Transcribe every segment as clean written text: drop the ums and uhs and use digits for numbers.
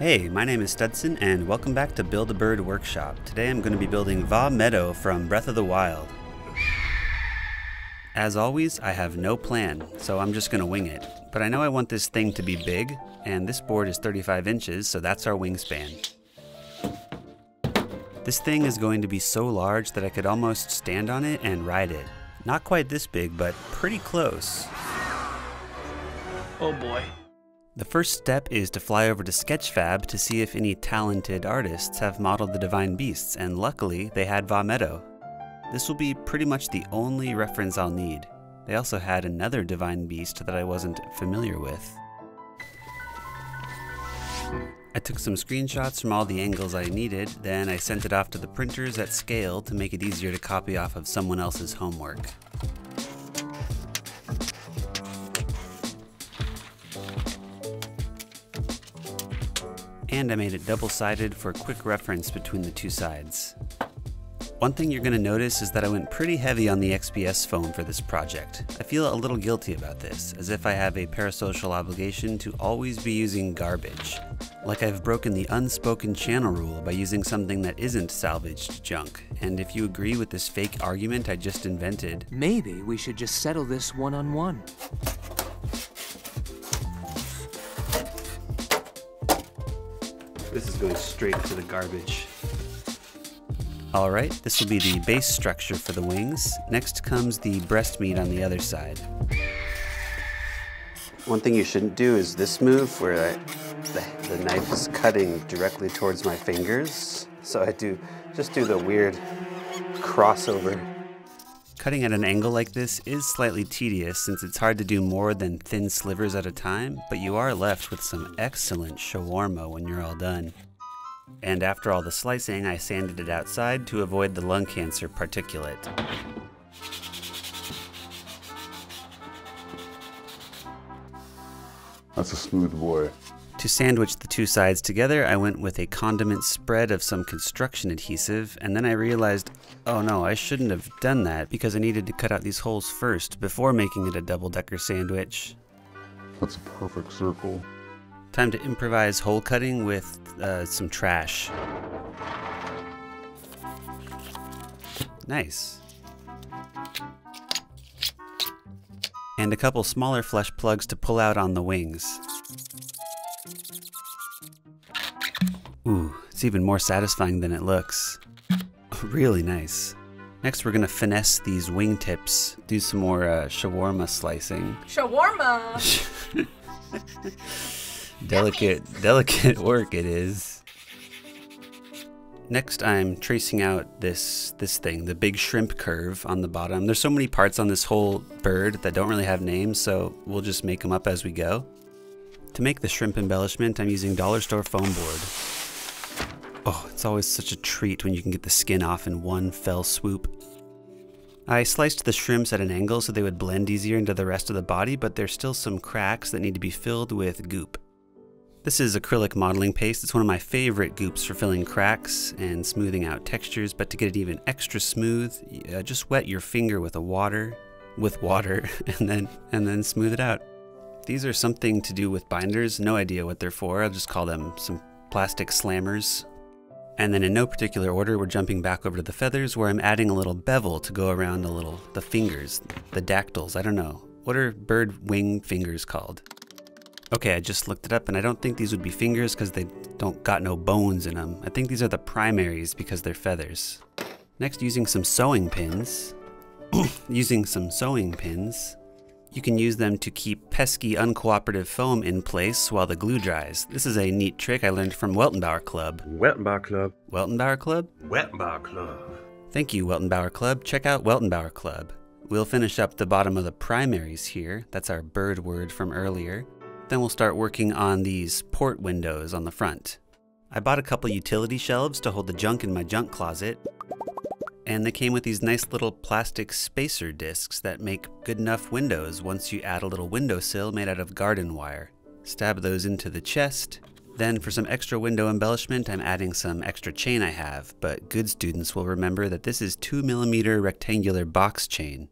Hey, my name is Studson and welcome back to Build a Bird Workshop. Today I'm going to be building Vah Medoh from Breath of the Wild. As always, I have no plan, so I'm just going to wing it. But I know I want this thing to be big, and this board is 35 inches, so that's our wingspan. This thing is going to be so large that I could almost stand on it and ride it. Not quite this big, but pretty close. Oh boy. The first step is to fly over to Sketchfab to see if any talented artists have modeled the divine beasts, and luckily they had Vah Medoh. This will be pretty much the only reference I'll need. They also had another divine beast that I wasn't familiar with. I took some screenshots from all the angles I needed, then I sent it off to the printers at scale to make it easier to copy off of someone else's homework. And I made it double-sided for quick reference between the two sides. One thing you're going to notice is that I went pretty heavy on the XPS foam for this project. I feel a little guilty about this, as if I have a parasocial obligation to always be using garbage. Like I've broken the unspoken channel rule by using something that isn't salvaged junk. And if you agree with this fake argument I just invented, maybe we should just settle this one-on-one. This is going straight into the garbage. Alright, this will be the base structure for the wings. Next comes the breast meat on the other side. One thing you shouldn't do is this move where the knife is cutting directly towards my fingers. So I just do the weird crossover. Cutting at an angle like this is slightly tedious since it's hard to do more than thin slivers at a time, but you are left with some excellent shawarma when you're all done. And after all the slicing, I sanded it outside to avoid the lung cancer particulate. That's a smooth boy. To sandwich the two sides together, I went with a condiment spread of some construction adhesive, and then I realized, oh no, I shouldn't have done that because I needed to cut out these holes first before making it a double-decker sandwich. That's a perfect circle. Time to improvise hole cutting with some trash. Nice. And a couple smaller flesh plugs to pull out on the wings. Ooh, it's even more satisfying than it looks. Really nice. Next we're gonna finesse these wingtips, do some more shawarma slicing. Shawarma! Delicate work it is. Next I'm tracing out this thing, the big shrimp curve on the bottom. There's so many parts on this whole bird that don't really have names, so we'll just make them up as we go. To make the shrimp embellishment, I'm using dollar store foam board. Oh, it's always such a treat when you can get the skin off in one fell swoop. I sliced the shrimps at an angle so they would blend easier into the rest of the body, but there's still some cracks that need to be filled with goop. This is acrylic modeling paste. It's one of my favorite goops for filling cracks and smoothing out textures, but to get it even extra smooth, just wet your finger with water, and then smooth it out. These are something to do with binders, no idea what they're for. I'll just call them some plastic slammers. And then in no particular order, we're jumping back over to the feathers where I'm adding a little bevel to go around the fingers, the dactyls, I don't know. What are bird wing fingers called? Okay, I just looked it up and I don't think these would be fingers because they don't got no bones in them. I think these are the primaries because they're feathers. Next, using some sewing pins, you can use them to keep pesky uncooperative foam in place while the glue dries. This is a neat trick I learned from Weltenbauer Club. Weltenbauer Club. Weltenbauer Club? Weltenbauer Club. Thank you, Weltenbauer Club. Check out Weltenbauer Club. We'll finish up the bottom of the primaries here. That's our bird word from earlier. Then we'll start working on these port windows on the front. I bought a couple utility shelves to hold the junk in my junk closet. And they came with these nice little plastic spacer discs that make good enough windows once you add a little windowsill made out of garden wire. Stab those into the chest. Then for some extra window embellishment, I'm adding some extra chain I have, but good students will remember that this is 2mm rectangular box chain.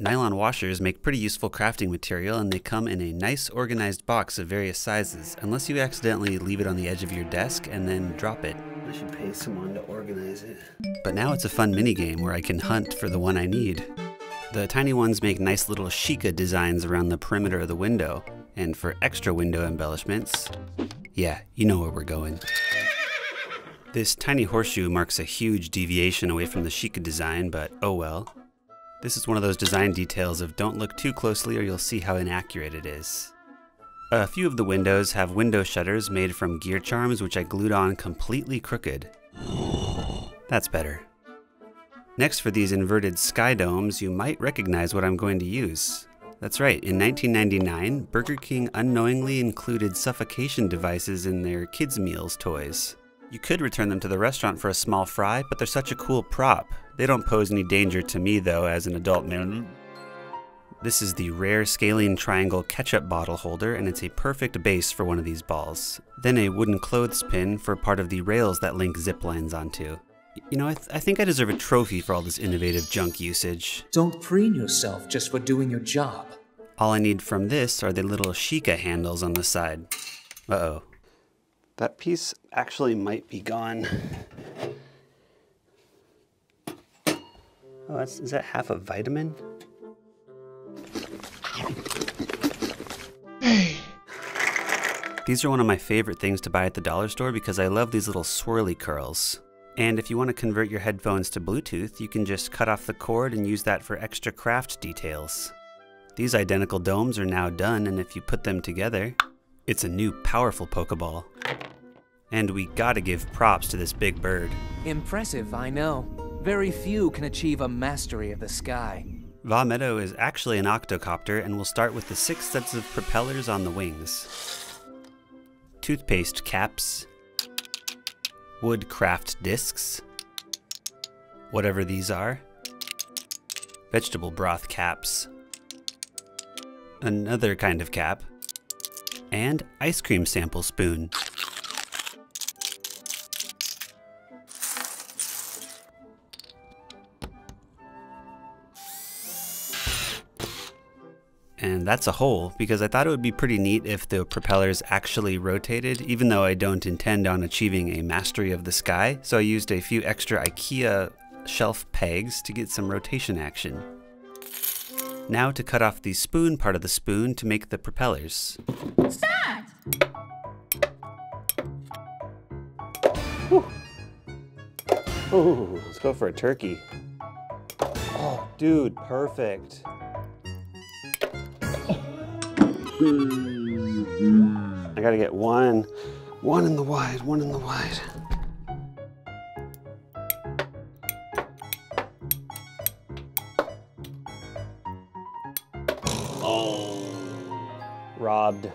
Nylon washers make pretty useful crafting material, and they come in a nice organized box of various sizes, unless you accidentally leave it on the edge of your desk and then drop it. I should pay someone to organize it. But now it's a fun minigame where I can hunt for the one I need. The tiny ones make nice little Sheikah designs around the perimeter of the window, and for extra window embellishments, yeah, you know where we're going. This tiny horseshoe marks a huge deviation away from the Sheikah design, but oh well. This is one of those design details of don't look too closely or you'll see how inaccurate it is. A few of the windows have window shutters made from gear charms which I glued on completely crooked. That's better. Next, for these inverted sky domes, you might recognize what I'm going to use. That's right, in 1999, Burger King unknowingly included suffocation devices in their kids' meals toys. You could return them to the restaurant for a small fry, but they're such a cool prop. They don't pose any danger to me though, as an adult man. This is the rare scalene triangle ketchup bottle holder, and it's a perfect base for one of these balls. Then a wooden clothespin for part of the rails that link zip lines onto. You know, I think I deserve a trophy for all this innovative junk usage. Don't preen yourself just for doing your job. All I need from this are the little Sheikah handles on the side. Uh-oh. That piece actually might be gone. Oh, is that half a vitamin? These are one of my favorite things to buy at the dollar store because I love these little swirly curls. And if you want to convert your headphones to Bluetooth, you can just cut off the cord and use that for extra craft details. These identical domes are now done, and if you put them together, it's a new powerful Pokeball. And we gotta give props to this big bird. Impressive, I know. Very few can achieve a mastery of the sky. Vah Medoh is actually an octocopter, and we'll start with the 6 sets of propellers on the wings. Toothpaste caps. Wood craft discs. Whatever these are. Vegetable broth caps. Another kind of cap. And ice cream sample spoon. And that's a hole, because I thought it would be pretty neat if the propellers actually rotated, even though I don't intend on achieving a mastery of the sky, so I used a few extra IKEA shelf pegs to get some rotation action. Now to cut off the spoon part of the spoon to make the propellers. Start! Ooh, let's go for a turkey. Oh, dude, perfect. I gotta get one in the wide, one in the wide. Oh, robbed.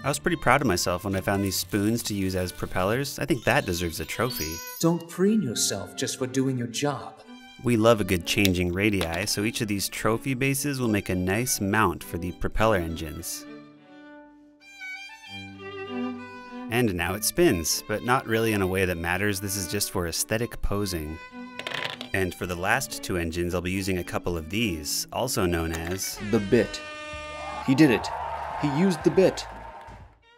I was pretty proud of myself when I found these spoons to use as propellers. I think that deserves a trophy. Don't preen yourself just for doing your job. We love a good changing radii, so each of these trophy bases will make a nice mount for the propeller engines. And now it spins, but not really in a way that matters. This is just for aesthetic posing. And for the last 2 engines, I'll be using a couple of these, also known as the bit. He did it. He used the bit.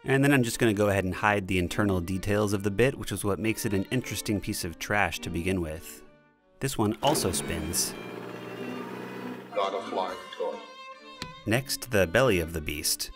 And then I'm just going to go ahead and hide the internal details of the bit, which is what makes it an interesting piece of trash to begin with. This one also spins. Got a flying toy. Next, the belly of the beast.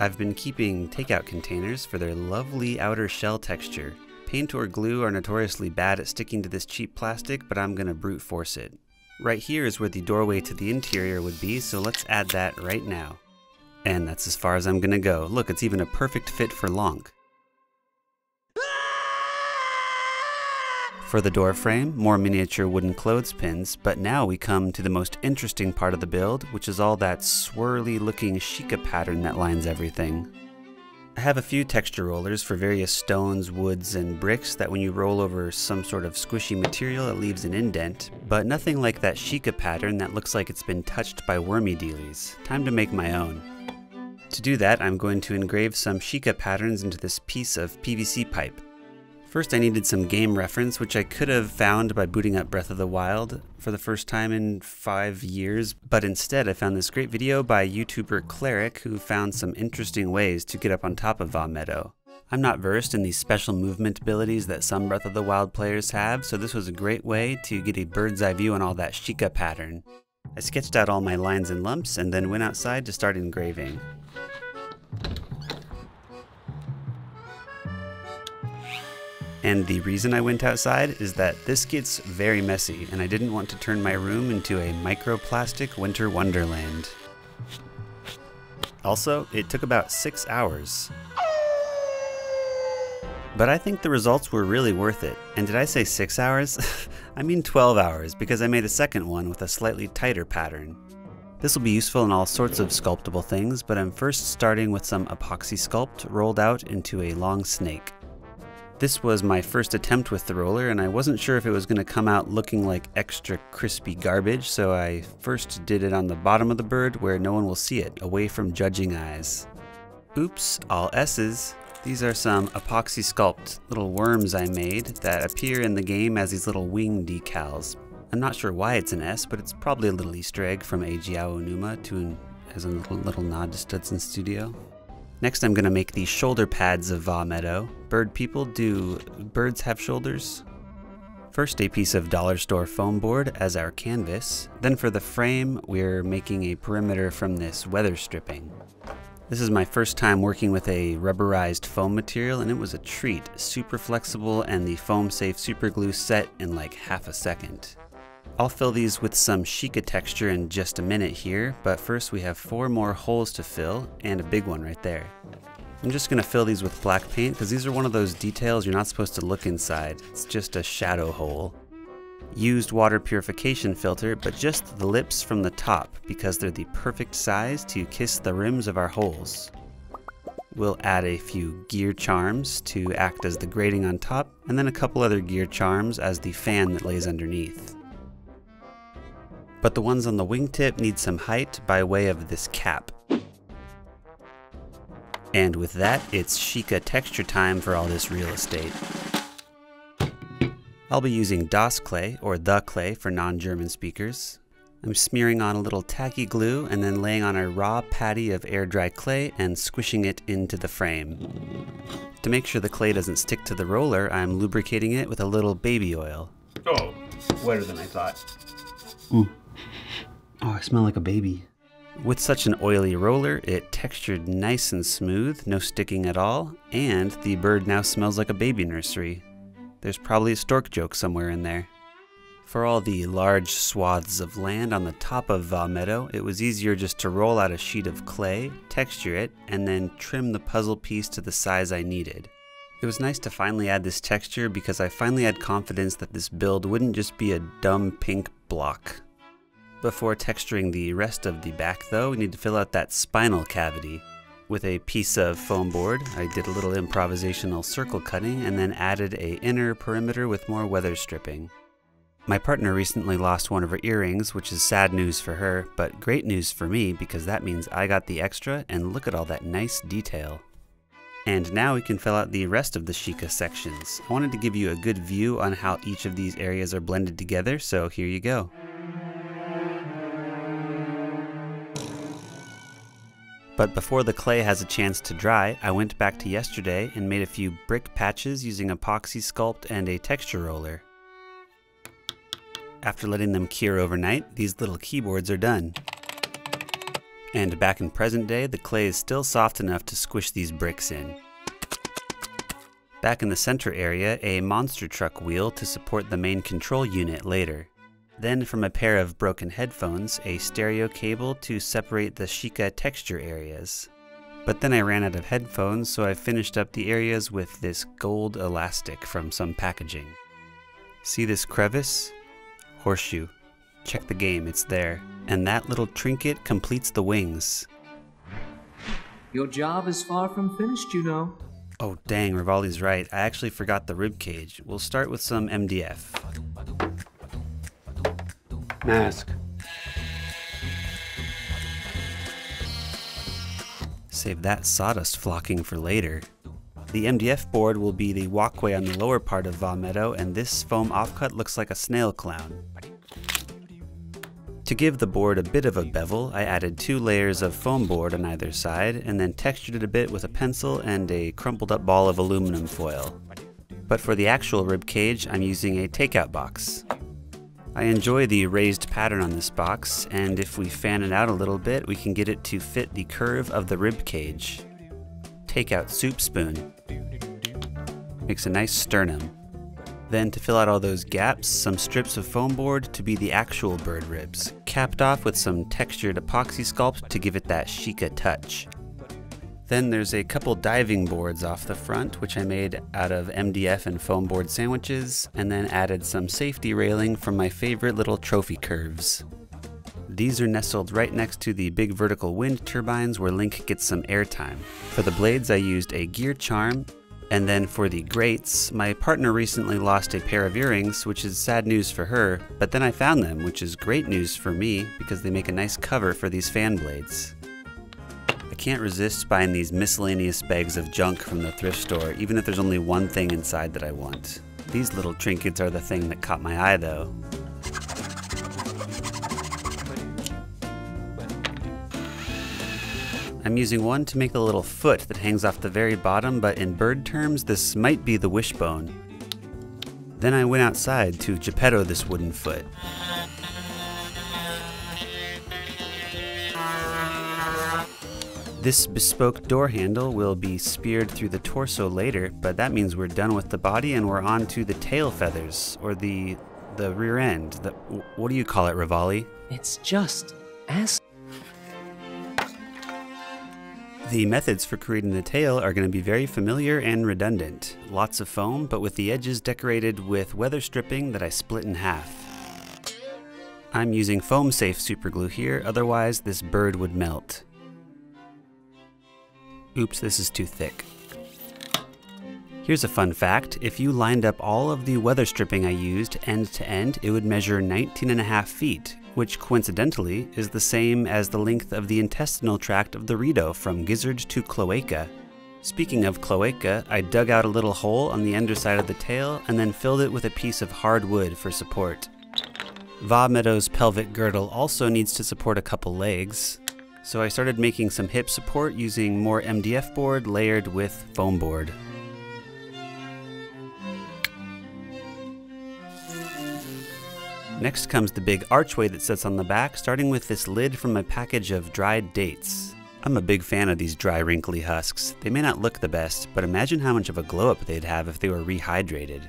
I've been keeping takeout containers for their lovely outer shell texture. Paint or glue are notoriously bad at sticking to this cheap plastic, but I'm gonna brute force it. Right here is where the doorway to the interior would be, so let's add that right now. And that's as far as I'm gonna go. Look, it's even a perfect fit for Lonk. For the door frame, more miniature wooden clothespins, but now we come to the most interesting part of the build, which is all that swirly looking Sheikah pattern that lines everything. I have a few texture rollers for various stones, woods, and bricks that when you roll over some sort of squishy material it leaves an indent, but nothing like that Sheikah pattern that looks like it's been touched by Wormy dealies. Time to make my own. To do that, I'm going to engrave some Sheikah patterns into this piece of PVC pipe. First, I needed some game reference, which I could have found by booting up Breath of the Wild for the first time in 5 years, but instead I found this great video by YouTuber Cleric, who found some interesting ways to get up on top of Vah Medoh. I'm not versed in these special movement abilities that some Breath of the Wild players have, so this was a great way to get a bird's eye view on all that Sheikah pattern. I sketched out all my lines and lumps and then went outside to start engraving. And the reason I went outside is that this gets very messy and I didn't want to turn my room into a microplastic winter wonderland. Also, it took about 6 hours. But I think the results were really worth it. And did I say 6 hours? I mean 12 hours, because I made a second one with a slightly tighter pattern. This will be useful in all sorts of sculptable things, but I'm first starting with some epoxy sculpt rolled out into a long snake. This was my first attempt with the roller, and I wasn't sure if it was going to come out looking like extra crispy garbage, so I first did it on the bottom of the bird where no one will see it, away from judging eyes. Oops, all S's. These are some epoxy sculpt little worms I made that appear in the game as these little wing decals. I'm not sure why it's an S, but it's probably a little Easter egg from Eiji Aonuma as a little nod to Studson Studio. Next I'm going to make the shoulder pads of Vah Medoh. Bird people, do birds have shoulders? First a piece of dollar store foam board as our canvas. Then for the frame we're making a perimeter from this weather stripping. This is my first time working with a rubberized foam material and it was a treat. Super flexible and the foam safe super glue set in like half a second. I'll fill these with some Sheikah texture in just a minute here, but first we have 4 more holes to fill and a big one right there. I'm just going to fill these with black paint because these are one of those details you're not supposed to look inside. It's just a shadow hole. Used water purification filter, but just the lips from the top because they're the perfect size to kiss the rims of our holes. We'll add a few gear charms to act as the grating on top, and then a couple other gear charms as the fan that lays underneath. But the ones on the wingtip need some height by way of this cap. And with that, it's Sheikah texture time for all this real estate. I'll be using Das clay, or the clay for non-German speakers. I'm smearing on a little tacky glue and then laying on a raw patty of air-dry clay and squishing it into the frame. To make sure the clay doesn't stick to the roller, I'm lubricating it with a little baby oil. Oh, wetter than I thought. Ooh. Oh, I smell like a baby. With such an oily roller, it textured nice and smooth, no sticking at all, and the bird now smells like a baby nursery. There's probably a stork joke somewhere in there. For all the large swaths of land on the top of Vah Medoh, it was easier just to roll out a sheet of clay, texture it, and then trim the puzzle piece to the size I needed. It was nice to finally add this texture because I finally had confidence that this build wouldn't just be a dumb pink block. Before texturing the rest of the back though, we need to fill out that spinal cavity. With a piece of foam board, I did a little improvisational circle cutting and then added an inner perimeter with more weather stripping. My partner recently lost one of her earrings, which is sad news for her, but great news for me because that means I got the extra and look at all that nice detail. And now we can fill out the rest of the Sheikah sections. I wanted to give you a good view on how each of these areas are blended together, so here you go. But before the clay has a chance to dry, I went back to yesterday and made a few brick patches using epoxy sculpt and a texture roller. After letting them cure overnight, these little keyboards are done. And back in present day, the clay is still soft enough to squish these bricks in. Back in the center area, a monster truck wheel to support the main control unit later. Then from a pair of broken headphones, a stereo cable to separate the Sheikah texture areas. But then I ran out of headphones, so I finished up the areas with this gold elastic from some packaging. See this crevice? Horseshoe. Check the game, it's there. And that little trinket completes the wings. Your job is far from finished, you know. Oh dang, Rivaldi's right. I actually forgot the ribcage. We'll start with some MDF. Save that sawdust flocking for later. The MDF board will be the walkway on the lower part of Vah Medoh, and this foam offcut looks like a snail clown. To give the board a bit of a bevel, I added 2 layers of foam board on either side, and then textured it a bit with a pencil and a crumpled up ball of aluminum foil. But for the actual ribcage, I'm using a takeout box. I enjoy the raised pattern on this box, and if we fan it out a little bit, we can get it to fit the curve of the ribcage. Takeout soup spoon. Makes a nice sternum. Then to fill out all those gaps, some strips of foam board to be the actual bird ribs, capped off with some textured epoxy sculpt to give it that Sheikah touch. Then there's a couple diving boards off the front, which I made out of MDF and foam board sandwiches, and then added some safety railing from my favorite little trophy curves. These are nestled right next to the big vertical wind turbines where Link gets some airtime. For the blades I used a gear charm, and then for the grates, my partner recently lost a pair of earrings, which is sad news for her, but then I found them, which is great news for me because they make a nice cover for these fan blades. I can't resist buying these miscellaneous bags of junk from the thrift store, even if there's only one thing inside that I want. These little trinkets are the thing that caught my eye though. I'm using one to make a little foot that hangs off the very bottom, but in bird terms, this might be the wishbone. Then I went outside to Geppetto this wooden foot. This bespoke door handle will be speared through the torso later, but that means we're done with the body and we're on to the tail feathers, or the rear end. What do you call it, Rivali? It's just as... The methods for creating the tail are going to be very familiar and redundant. Lots of foam, but with the edges decorated with weather stripping that I split in half. I'm using foam safe superglue here, otherwise this bird would melt. Oops, this is too thick. Here's a fun fact. If you lined up all of the weather stripping I used end to end, it would measure 19.5 feet, which coincidentally is the same as the length of the intestinal tract of the Rito from gizzard to cloaca. Speaking of cloaca, I dug out a little hole on the underside of the tail and then filled it with a piece of hard wood for support. Vah Medoh's pelvic girdle also needs to support a couple legs, so I started making some hip support using more MDF board layered with foam board. Next comes the big archway that sits on the back, starting with this lid from a package of dried dates. I'm a big fan of these dry wrinkly husks. They may not look the best, but imagine how much of a glow up they'd have if they were rehydrated.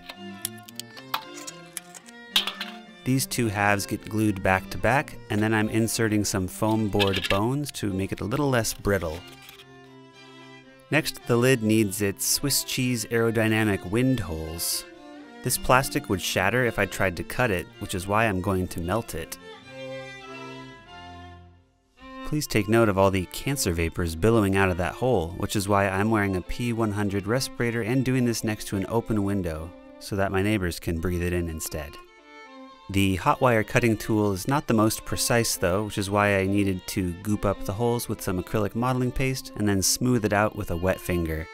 These two halves get glued back to back, and then I'm inserting some foam board bones to make it a little less brittle. Next, the lid needs its Swiss cheese aerodynamic wind holes. This plastic would shatter if I tried to cut it, which is why I'm going to melt it. Please take note of all the cancer vapors billowing out of that hole, which is why I'm wearing a P100 respirator and doing this next to an open window, so that my neighbors can breathe it in instead. The hot wire cutting tool is not the most precise though, which is why I needed to goop up the holes with some acrylic modeling paste and then smooth it out with a wet finger.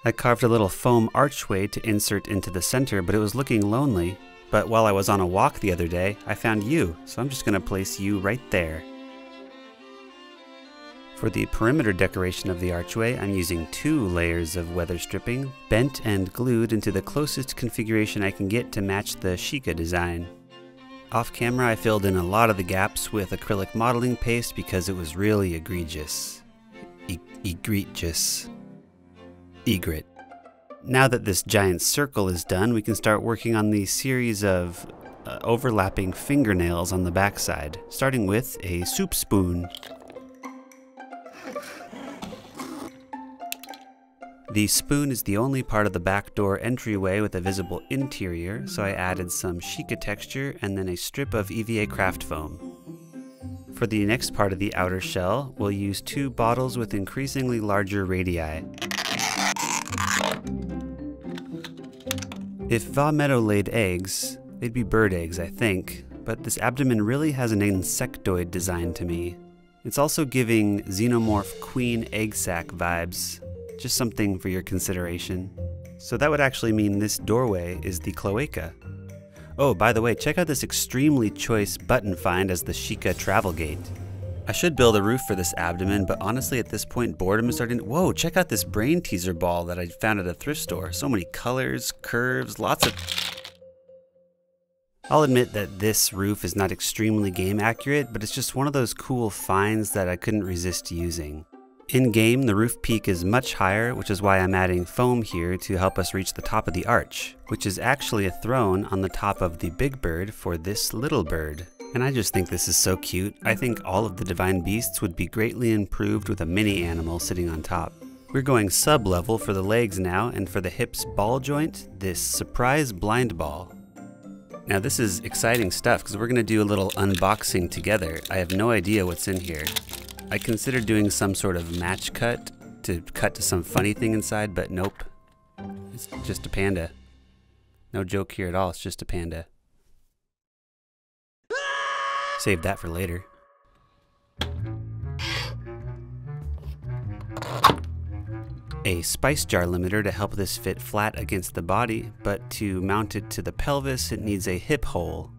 I carved a little foam archway to insert into the center, but it was looking lonely. But while I was on a walk the other day, I found you, so I'm just going to place you right there. For the perimeter decoration of the archway, I'm using 2 layers of weather stripping, bent and glued into the closest configuration I can get to match the Sheikah design. Off camera, I filled in a lot of the gaps with acrylic modeling paste because it was really egregious. Egret. Now that this giant circle is done, we can start working on the series of overlapping fingernails on the backside, starting with a soup spoon. The spoon is the only part of the back door entryway with a visible interior, so I added some Sheikah texture and then a strip of EVA craft foam. For the next part of the outer shell, we'll use 2 bottles with increasingly larger radii. If Vah Medoh laid eggs, they'd be bird eggs, I think, but this abdomen really has an insectoid design to me. It's also giving xenomorph queen egg sac vibes. Just something for your consideration. So that would actually mean this doorway is the cloaca. Oh, by the way, check out this extremely choice button find as the Sheikah travel gate. I should build a roof for this abdomen, but honestly at this point boredom is starting. Whoa, check out this brain teaser ball that I found at a thrift store. So many colors, curves, lots of... I'll admit that this roof is not extremely game accurate, but it's just one of those cool finds that I couldn't resist using. In game, the roof peak is much higher, which is why I'm adding foam here to help us reach the top of the arch, which is actually a throne on the top of the big bird for this little bird. And I just think this is so cute. I think all of the divine beasts would be greatly improved with a mini animal sitting on top. We're going sub-level for the legs now, and for the hips ball joint, this surprise blind ball. Now this is exciting stuff because we're going to do a little unboxing together. I have no idea what's in here. I considered doing some sort of match cut to cut to some funny thing inside, but nope. It's just a panda. No joke here at all, it's just a panda. Save that for later. A spice jar limiter to help this fit flat against the body, but to mount it to the pelvis, it needs a hip hole.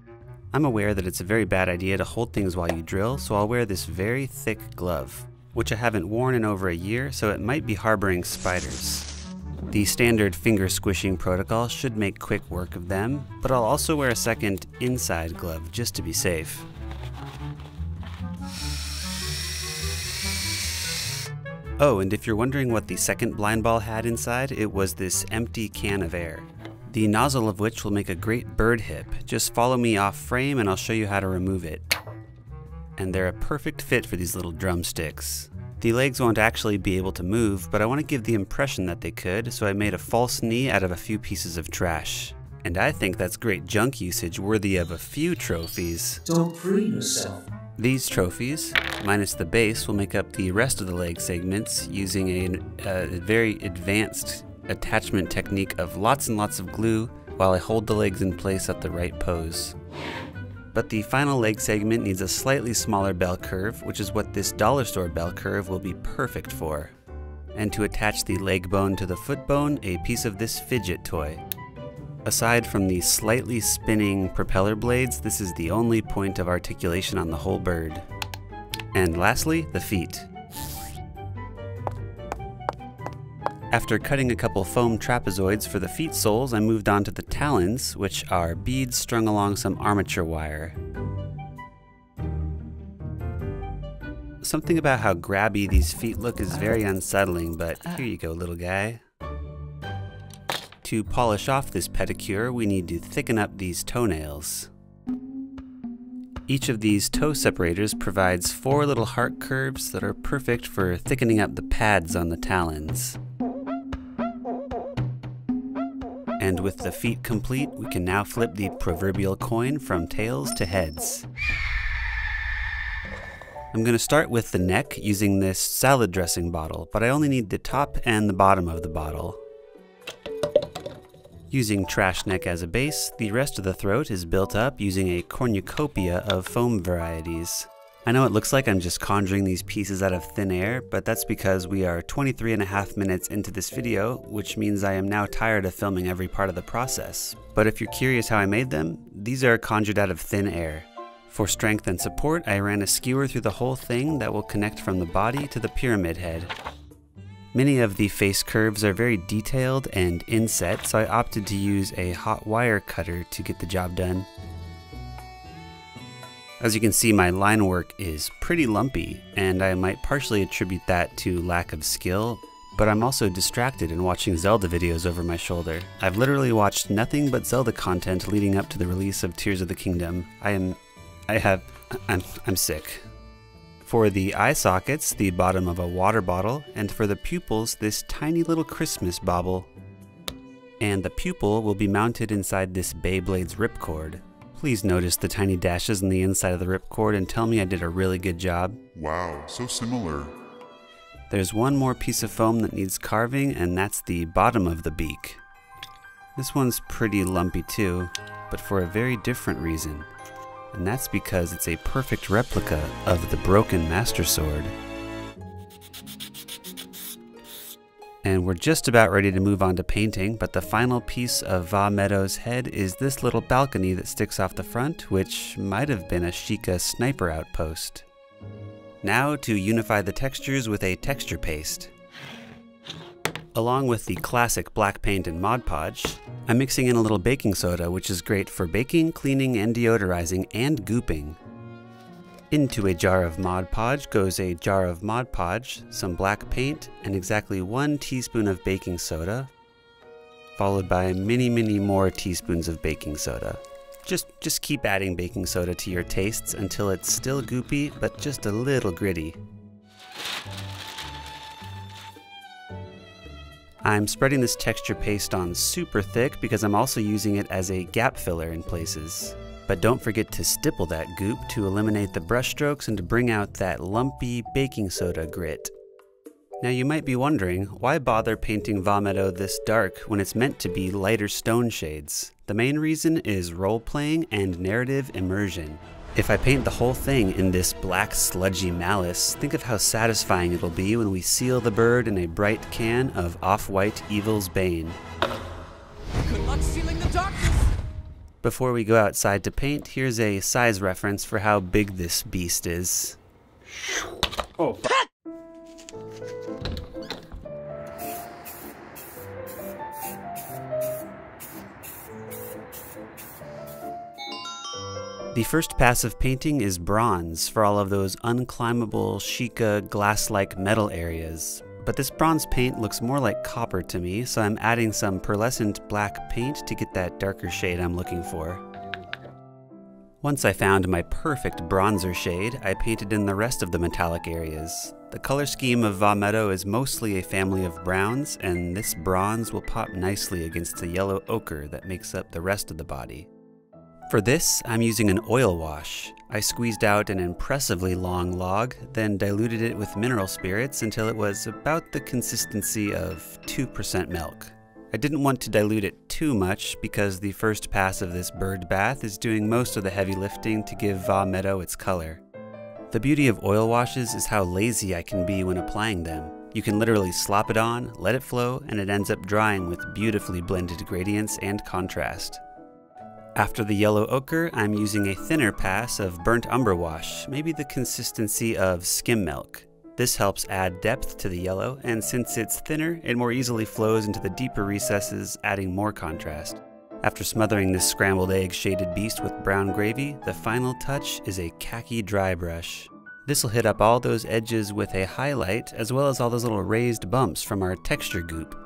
I'm aware that it's a very bad idea to hold things while you drill, so I'll wear this very thick glove, which I haven't worn in over a year, so it might be harboring spiders. The standard finger squishing protocol should make quick work of them, but I'll also wear a second inside glove just to be safe. Oh, and if you're wondering what the second blind ball had inside, it was this empty can of air, the nozzle of which will make a great bird hip. Just follow me off frame and I'll show you how to remove it. And they're a perfect fit for these little drumsticks. The legs won't actually be able to move, but I want to give the impression that they could, so I made a false knee out of a few pieces of trash. And I think that's great junk usage worthy of a few trophies. Don't free yourself. These trophies, minus the base, will make up the rest of the leg segments using a very advanced attachment technique of lots and lots of glue while I hold the legs in place at the right pose. But the final leg segment needs a slightly smaller bell curve, which is what this dollar store bell curve will be perfect for. And to attach the leg bone to the foot bone, a piece of this fidget toy. Aside from the slightly spinning propeller blades, this is the only point of articulation on the whole bird. And lastly, the feet. After cutting a couple foam trapezoids for the feet soles, I moved on to the talons, which are beads strung along some armature wire. Something about how grabby these feet look is very unsettling, but here you go, little guy. To polish off this pedicure, we need to thicken up these toenails. Each of these toe separators provides 4 little heart curves that are perfect for thickening up the pads on the talons. And with the feet complete, we can now flip the proverbial coin from tails to heads. I'm going to start with the neck using this salad dressing bottle, but I only need the top and the bottom of the bottle. Using trash neck as a base, the rest of the throat is built up using a cornucopia of foam varieties. I know it looks like I'm just conjuring these pieces out of thin air, but that's because we are 23.5 minutes into this video, which means I am now tired of filming every part of the process. But if you're curious how I made them, these are conjured out of thin air. For strength and support, I ran a skewer through the whole thing that will connect from the body to the pyramid head. Many of the face curves are very detailed and inset, so I opted to use a hot wire cutter to get the job done. As you can see, my line work is pretty lumpy, and I might partially attribute that to lack of skill, but I'm also distracted in watching Zelda videos over my shoulder. I've literally watched nothing but Zelda content leading up to the release of Tears of the Kingdom. I'm sick. For the eye sockets, the bottom of a water bottle, and for the pupils, this tiny little Christmas bauble. And the pupil will be mounted inside this Beyblade's ripcord. Please notice the tiny dashes on the inside of the ripcord and tell me I did a really good job. Wow, so similar. There's one more piece of foam that needs carving, and that's the bottom of the beak. This one's pretty lumpy too, but for a very different reason. and that's because it's a perfect replica of the broken Master Sword. And we're just about ready to move on to painting, but the final piece of Vah Medoh's head is this little balcony that sticks off the front, which might have been a Sheikah sniper outpost. Now to unify the textures with a texture paste. Along with the classic black paint and Mod Podge, I'm mixing in a little baking soda, which is great for baking, cleaning, and deodorizing, and gooping. Into a jar of Mod Podge goes a jar of Mod Podge, some black paint, and exactly 1 teaspoon of baking soda, followed by many more teaspoons of baking soda. Just keep adding baking soda to your tastes until it's still goopy, but just a little gritty. I'm spreading this texture paste on super thick because I'm also using it as a gap filler in places. But don't forget to stipple that goop to eliminate the brush strokes and to bring out that lumpy baking soda grit. Now you might be wondering, why bother painting Vah Medoh this dark when it's meant to be lighter stone shades? The main reason is role-playing and narrative immersion. If I paint the whole thing in this black sludgy malice, think of how satisfying it'll be when we seal the bird in a bright can of off-white Evil's Bane. Good luck sealing the darkness! Before we go outside to paint, here's a size reference for how big this beast is. Oh, The first pass of painting is bronze for all of those unclimbable Sheikah glass-like metal areas. But this bronze paint looks more like copper to me, so I'm adding some pearlescent black paint to get that darker shade I'm looking for. Once I found my perfect bronzer shade, I painted in the rest of the metallic areas. The color scheme of Vah Medoh is mostly a family of browns, and this bronze will pop nicely against the yellow ochre that makes up the rest of the body. For this, I'm using an oil wash. I squeezed out an impressively long log, then diluted it with mineral spirits until it was about the consistency of 2% milk. I didn't want to dilute it too much because the first pass of this bird bath is doing most of the heavy lifting to give Vah Medoh its color. The beauty of oil washes is how lazy I can be when applying them. You can literally slop it on, let it flow, and it ends up drying with beautifully blended gradients and contrast. After the yellow ochre, I'm using a thinner pass of burnt umber wash, maybe the consistency of skim milk. This helps add depth to the yellow, and since it's thinner, it more easily flows into the deeper recesses, adding more contrast. After smothering this scrambled egg shaded beast with brown gravy, the final touch is a khaki dry brush. This will hit up all those edges with a highlight, as well as all those little raised bumps from our texture goop.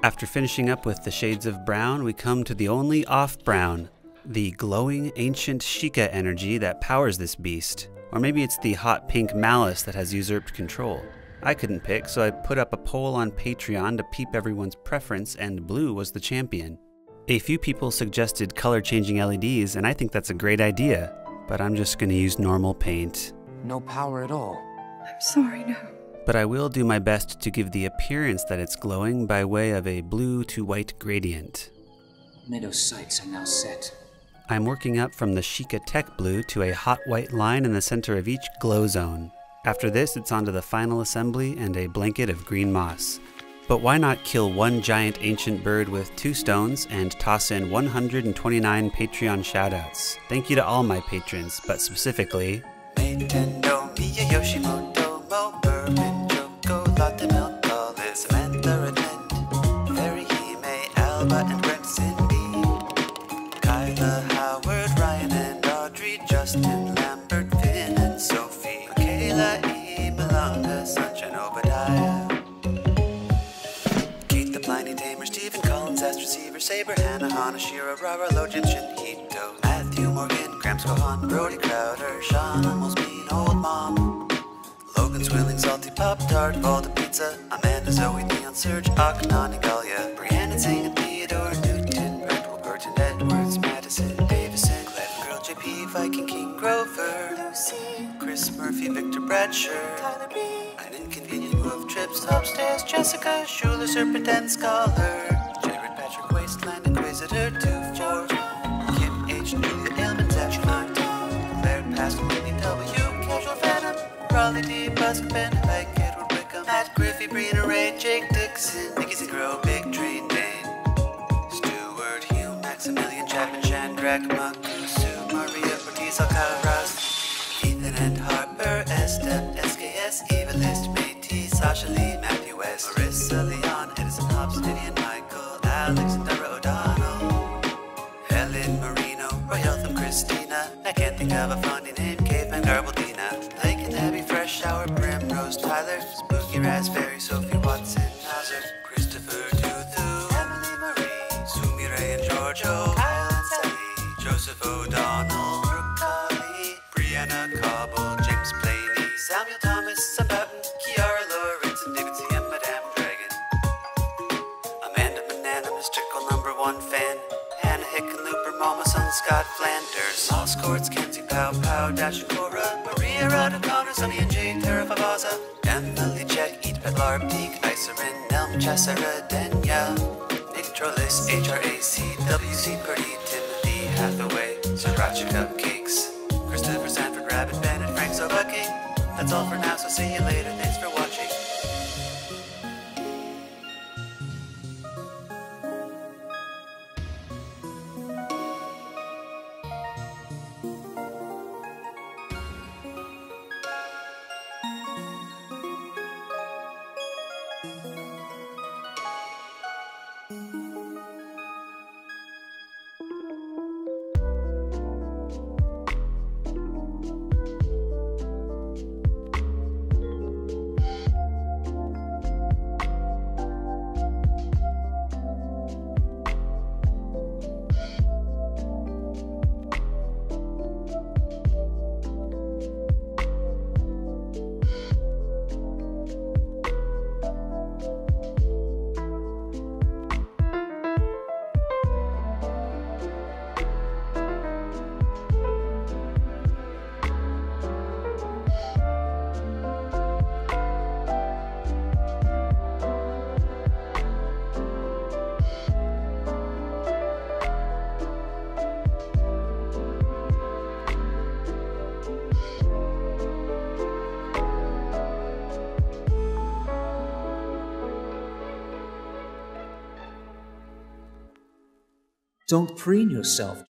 After finishing up with the shades of brown, we come to the only off-brown, the glowing ancient Sheikah energy that powers this beast. Or maybe it's the hot pink malice that has usurped control. I couldn't pick, so I put up a poll on Patreon to peep everyone's preference, and blue was the champion. A few people suggested color-changing LEDs, and I think that's a great idea, but I'm just gonna use normal paint. No power at all. I'm sorry, no. But I will do my best to give the appearance that it's glowing by way of a blue to white gradient. Medoh's sights are now set. I'm working up from the Sheikah Tech Blue to a hot white line in the center of each glow zone. After this, it's onto the final assembly and a blanket of green moss. But why not kill one giant ancient bird with 2 stones and toss in 129 Patreon shoutouts? Thank you to all my patrons, but specifically Justin, Lambert, Finn, and Sophie, Kayla, E, Belonga, Sunshine, Obadiah, Kate the Pliny Tamer, Stephen Collins, Astro Receiver, Saber, Hannah, Hana, Shira, Rara, Lojin, Shinhito, Matthew Morgan, Gramps Gohan, Brody Crowder, Sean, almost mean old mom, Logan Swilling, Salty Pop Tart, Volta Pizza, Amanda, Zoe, Neon Surge, Akhenaten, Galia, Brianna, Zane, and Theodore, Newton, Brent, Wilbert, and Edwards, Madison, Davison, Clef Girl, JP, Viking, King, Grover, Lucy, Chris Murphy, Victor Bradshaw, Tyler B, An Inconvenient Move, Trips, Upstairs, Jessica, Schuler, Serpent, and Scholar, Jared, Patrick, Wasteland, Inquisitor, 2, George, Kim H, Julia, Ailman, Zach, Ask Whitney W, Casual Phantom, Raleigh D, Buskman, Hike, Edward Wickham, Matt Griffey, Brina Ray, Jake Dixon, Nicky Zagro, Big Train Dane, Stewart, Hugh, Maximilian, Chapman, Shandrak, Makusu, Maria, Ortiz, Alcaraz, Ethan and Harper, Estep, SKS, Eva List, Métis, Sasha Lee, Matthew West, Marissa, Leon, Edison, Hobbs, Vivian, Michael, Alex, and Dara O'Donnell, Helen Marino, Roy Eltham, Christina, I can't think of a funny name, Caveman, Garbaldina, Lake and Abby, Fresh Shower, Primrose, Tyler, Spooky Raspberry, Sophie Watson, Hauser, Christopher Tuthu, Emily Marie, Sumi Ray and Giorgio, Kyle and Sally, Joseph O'Donnell, Brooke Colley, Brianna Cobble, James Planey, Samuel Thomas, Sam Button, Kiara Lawrence, and David C. and Madame Dragon, Amanda Banana, mystical #1 fan, Hannah Hickenlooper, Mama Son, Scott Flanders, Lost Courts, Kenzie Pow Pow, Dash and Cora, Maria Rada Connor, Sonny and Jade, Tara Fabaza, Emily Check, Eat Pet Larp, Deek, Icerin, Nelm, Chessara, Denya, Nick Trollis, HRAC, WC Purdy, Timothy Hathaway, Sriracha Cupcakes, Christopher Sanford, Rabbit, Bennett, Frank Sobucking. That's all for now, so see you later. Thanks for watching. Don't preen yourself.